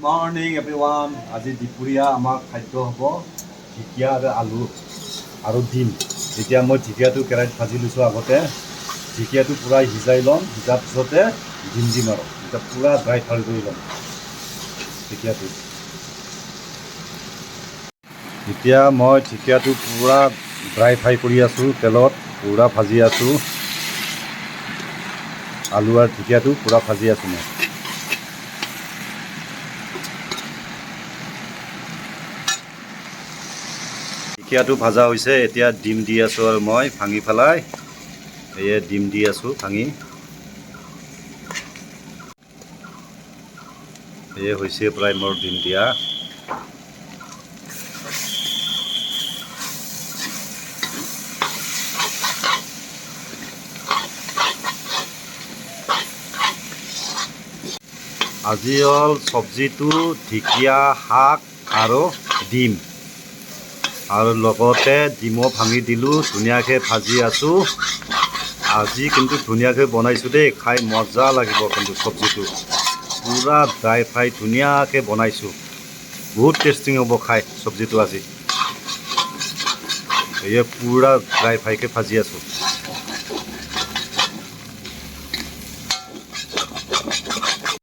Morning everyone. আজি দুপৰীয়া আমাৰ খাদ্য হ'ব ঢেকীয়া আৰু আলু আৰু ডিম। এতিয়া মই ঢেকীয়াটো কেৰাহীত ভাজি লৈছোঁ আগতে। ঢেকীয়াটো পূৰা সিজাই ল'ম, সিজাৰ পিছতে ডিম দিম আৰু এতিয়া পূৰা ড্ৰাই ফ্ৰাই কৰি ল'ম ঢেকীয়াটো। এতিয়া মই ঢেকীয়াটো পূৰা ড্ৰাই ফ্ৰাই কৰি আছোঁ, তেলত পূৰা ভাজি আছোঁ। আলু আৰু ঢেকীয়াটো পূৰা ভাজি আছোঁ মই। ঢেকীয়াটো ভাজা হৈছে, এতিয়া ডিম দি আছোঁ আৰু মই ভাঙি পেলাই এয়ে ডিম দি আছোঁ ভাঙি। এয়ে হৈছে প্ৰায় মোৰ ডিম দিয়া। আজি হ'ল চব্জিটো ঢেকীয়া, শাক আৰু ডিম, আৰু লগতে ডিমো ভাঙি দিলোঁ, ধুনীয়াকৈ ভাজি আছোঁ। আজি কিন্তু ধুনীয়াকৈ বনাইছোঁ দেই, খাই মজা লাগিব কিন্তু চব্জিটো পূৰা ড্ৰাই ফ্ৰাই ধুনীয়াকৈ বনাইছোঁ। বহুত টেষ্টি হ'ব খাই চব্জিটো আজি। এয়ে পূৰা ড্ৰাই ফ্ৰাইকৈ ভাজি আছোঁ।